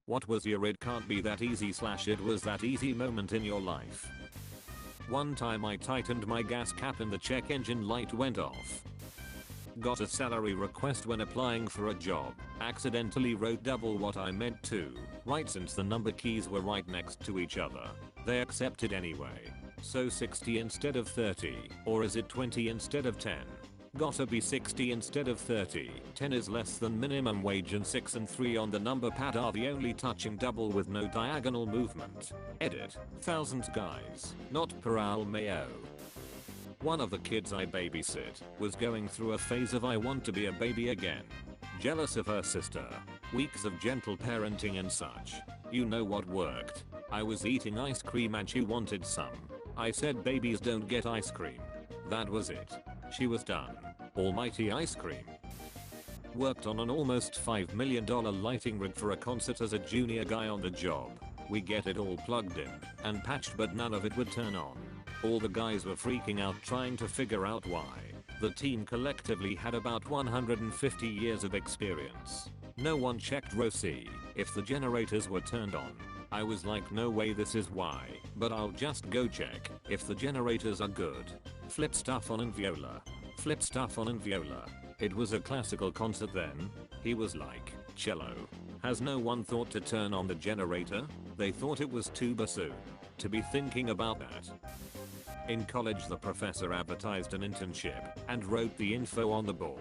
What was your "it can't be that easy" / "it was that easy" moment in your life? One time I tightened my gas cap and the check engine light went off. Got a salary request when applying for a job. Accidentally wrote double what I meant to write since the number keys were right next to each other. They accepted anyway. So 60 instead of 30, or is it 20 instead of 10? Gotta be 60 instead of 30. 10 is less than minimum wage and 6 and 3 on the number pad are the only touching double with no diagonal movement. Edit. Thousands guys, not per al mayo. One of the kids I babysit was going through a phase of "I want to be a baby again." Jealous of her sister. Weeks of gentle parenting and such. You know what worked? I was eating ice cream and she wanted some. I said babies don't get ice cream. That was it. She was done. Almighty ice cream. Worked on an almost $5 million lighting rig for a concert as a junior guy on the job. We get it all plugged in and patched but none of it would turn on. All the guys were freaking out trying to figure out why. The team collectively had about 150 years of experience. No one checked row C if the generators were turned on. I was like, no way this is why, but I'll just go check if the generators are good. Flip stuff on and viola. Flip stuff on and viola. It was a classical concert then. He was like, cello. Has no one thought to turn on the generator? They thought it was too bassoon to be thinking about that. In college the professor advertised an internship and wrote the info on the board.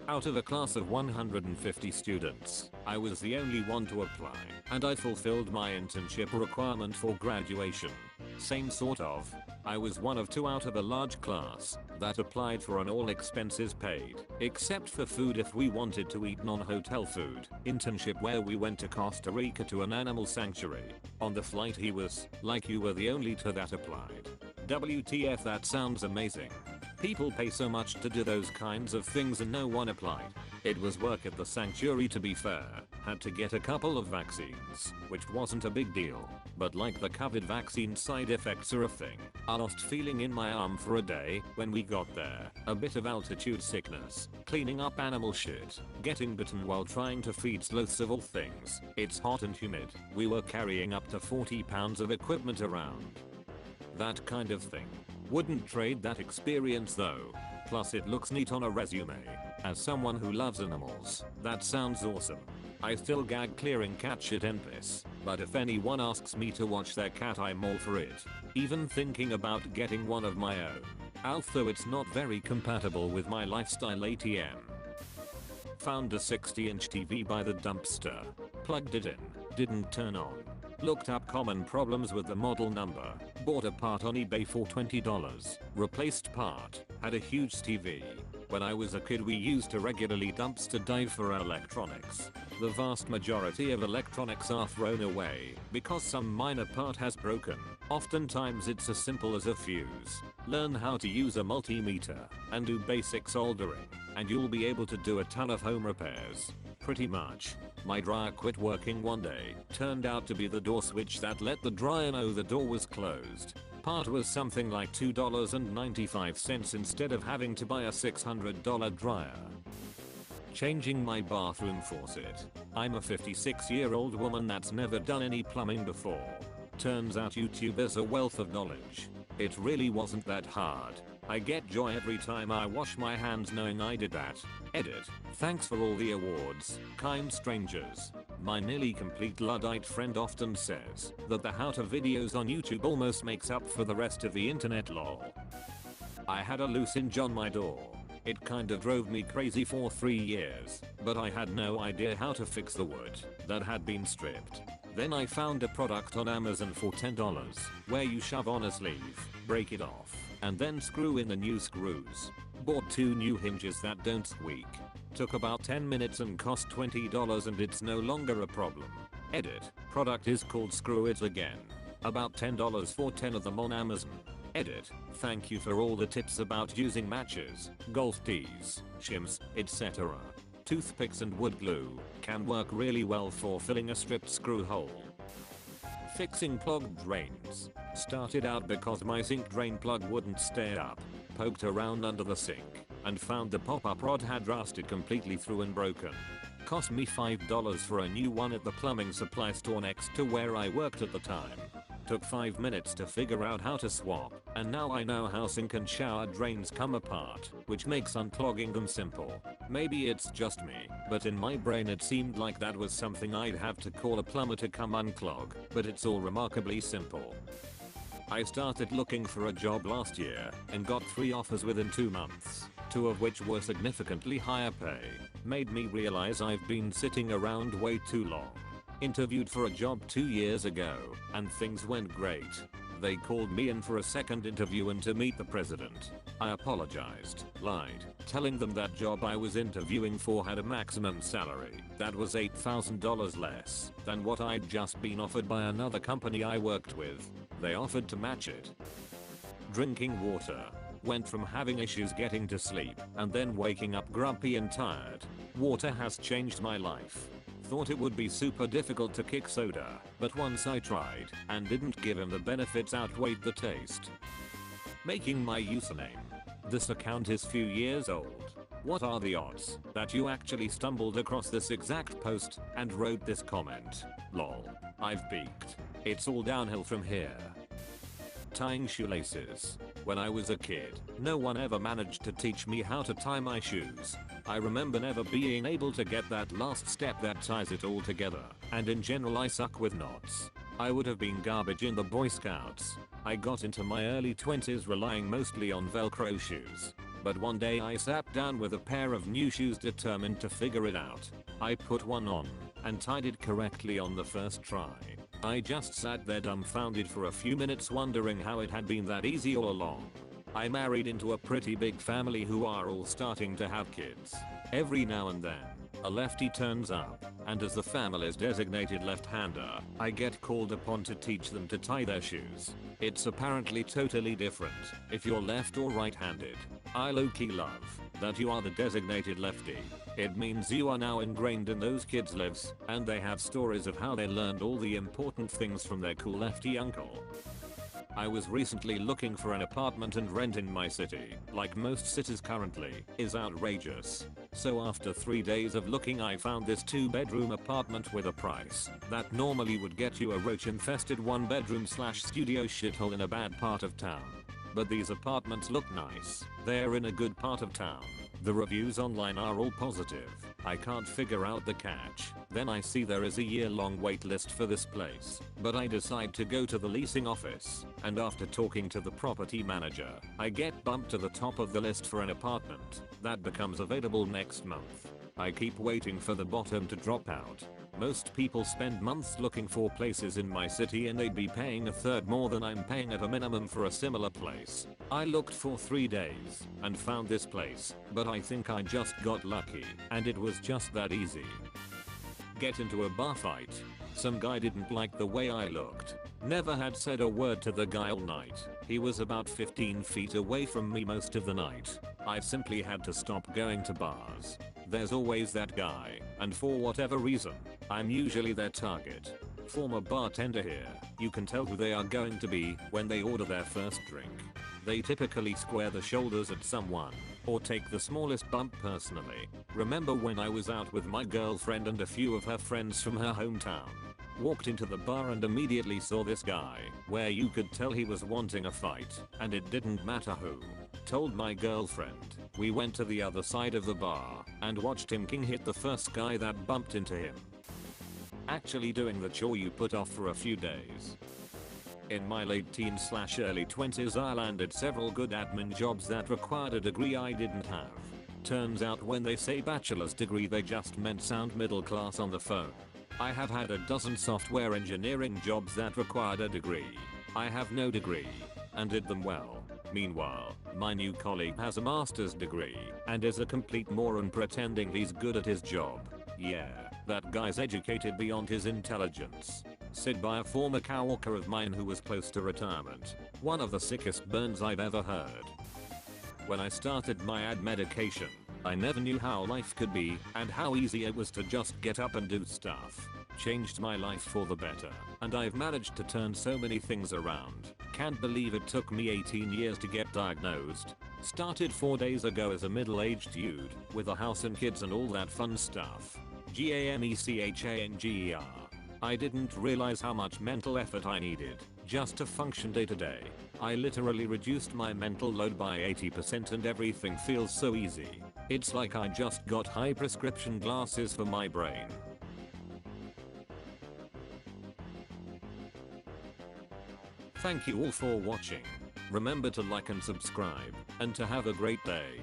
Out of a class of 150 students, I was the only one to apply, and I fulfilled my internship requirement for graduation. Same sort of. I was one of 2 out of a large class that applied for an all expenses paid, except for food if we wanted to eat non-hotel food, internship where we went to Costa Rica to an animal sanctuary. On the flight he was like, you were the only 2 that applied. WTF, that sounds amazing. People pay so much to do those kinds of things and no one applied. It was work at the sanctuary to be fair. Had to get a couple of vaccines, which wasn't a big deal. But like the COVID vaccine, side effects are a thing. I lost feeling in my arm for a day when we got there. A bit of altitude sickness. Cleaning up animal shit. Getting bitten while trying to feed sloths of all things. It's hot and humid. We were carrying up to 40 pounds of equipment around. That kind of thing. Wouldn't trade that experience though. Plus it looks neat on a resume. As someone who loves animals, that sounds awesome. I still gag clearing cat shit and piss, but if anyone asks me to watch their cat, I'm all for it. Even thinking about getting one of my own. Although it's not very compatible with my lifestyle ATM. Found a 60-inch TV by the dumpster. Plugged it in. Didn't turn on. Looked up common problems with the model number. Bought a part on eBay for $20. Replaced part. Had a huge TV. When I was a kid we used to regularly dumpster dive for our electronics. The vast majority of electronics are thrown away because some minor part has broken. Oftentimes it's as simple as a fuse. Learn how to use a multimeter and do basic soldering, and you'll be able to do a ton of home repairs. Pretty much. My dryer quit working one day. Turned out to be the door switch that let the dryer know the door was closed. Part was something like $2.95 instead of having to buy a $600 dryer. Changing my bathroom faucet. I'm a 56-year-old woman that's never done any plumbing before. Turns out YouTube is a wealth of knowledge. It really wasn't that hard. I get joy every time I wash my hands knowing I did that. Edit. Thanks for all the awards, kind strangers. My nearly complete Luddite friend often says that the how to videos on YouTube almost makes up for the rest of the internet lol. I had a loose hinge on my door. It kinda drove me crazy for 3 years, but I had no idea how to fix the wood that had been stripped. Then I found a product on Amazon for $10 where you shove on a sleeve, break it off, and then screw in the new screws. Bought 2 new hinges that don't squeak. Took about 10 minutes and cost $20 and it's no longer a problem. Edit. Product is called Screw It Again. About $10 for 10 of them on Amazon. Edit. Thank you for all the tips about using matches, golf tees, shims, etc. Toothpicks and wood glue can work really well for filling a stripped screw hole. Fixing clogged drains. Started out because my sink drain plug wouldn't stay up. Poked around under the sink and found the pop-up rod had rusted completely through and broken. Cost me $5 for a new one at the plumbing supply store next to where I worked at the time. Took 5 minutes to figure out how to swap, and now I know how sink and shower drains come apart, which makes unclogging them simple. Maybe it's just me, but in my brain it seemed like that was something I'd have to call a plumber to come unclog, but it's all remarkably simple. I started looking for a job last year and got 3 offers within 2 months, 2 of which were significantly higher pay. Made me realize I've been sitting around way too long. Interviewed for a job 2 years ago, and things went great. They called me in for a second interview and to meet the president. I apologized, lied, telling them that job I was interviewing for had a maximum salary that was $8,000 less than what I'd just been offered by another company I worked with. They offered to match it. Drinking water. Went from having issues getting to sleep and then waking up grumpy and tired. Water has changed my life. Thought it would be super difficult to kick soda, but once I tried and didn't give him the benefits outweighed the taste. Making my username. This account is few years old. What are the odds that you actually stumbled across this exact post and wrote this comment? Lol. I've peaked. It's all downhill from here. Tying shoelaces. When I was a kid, no one ever managed to teach me how to tie my shoes. I remember never being able to get that last step that ties it all together, and in general I suck with knots. I would have been garbage in the Boy Scouts. I got into my early 20s relying mostly on Velcro shoes. But one day I sat down with a pair of new shoes determined to figure it out. I put one on and tied it correctly on the first try. I just sat there dumbfounded for a few minutes wondering how it had been that easy all along. I married into a pretty big family who are all starting to have kids. Every now and then, a lefty turns up, and as the family's designated left-hander, I get called upon to teach them to tie their shoes. It's apparently totally different if you're left or right-handed. I low-key love that you are the designated lefty. It means you are now ingrained in those kids' lives, and they have stories of how they learned all the important things from their cool lefty uncle. I was recently looking for an apartment, and rent in my city, like most cities currently, is outrageous. So after 3 days of looking I found this 2-bedroom apartment with a price that normally would get you a roach-infested 1-bedroom/studio shithole in a bad part of town. But these apartments look nice. They're in a good part of town. The reviews online are all positive. I can't figure out the catch. Then I see there is a year-long wait list for this place. But I decide to go to the leasing office, and after talking to the property manager, I get bumped to the top of the list for an apartment that becomes available next month. I keep waiting for the bottom to drop out. Most people spend months looking for places in my city and they'd be paying a third more than I'm paying at a minimum for a similar place. I looked for 3 days and found this place, but I think I just got lucky and it was just that easy. Get into a bar fight. Some guy didn't like the way I looked. Never had said a word to the guy all night. He was about 15 feet away from me most of the night. I simply had to stop going to bars. There's always that guy, and for whatever reason, I'm usually their target. Former bartender here, you can tell who they are going to be when they order their first drink. They typically square the shoulders at someone, or take the smallest bump personally. Remember when I was out with my girlfriend and a few of her friends from her hometown? Walked into the bar and immediately saw this guy, where you could tell he was wanting a fight, and it didn't matter who. Told my girlfriend. We went to the other side of the bar, and watched him king hit the first guy that bumped into him. Actually doing the chore you put off for a few days. In my late teens/early 20s I landed several good admin jobs that required a degree I didn't have. Turns out when they say bachelor's degree they just meant sound middle class on the phone. I have had a dozen software engineering jobs that required a degree. I have no degree, and did them well. Meanwhile, my new colleague has a master's degree, and is a complete moron pretending he's good at his job. Yeah, that guy's educated beyond his intelligence. Said by a former coworker of mine who was close to retirement. One of the sickest burns I've ever heard. When I started my ad medication, I never knew how life could be, and how easy it was to just get up and do stuff. Changed my life for the better, and I've managed to turn so many things around. Can't believe it took me 18 years to get diagnosed. Started 4 days ago as a middle-aged dude, with a house and kids and all that fun stuff. GAMECHANGER. I didn't realize how much mental effort I needed just to function day to day. I literally reduced my mental load by 80% and everything feels so easy. It's like I just got high prescription glasses for my brain. Thank you all for watching. Remember to like and subscribe, and to have a great day.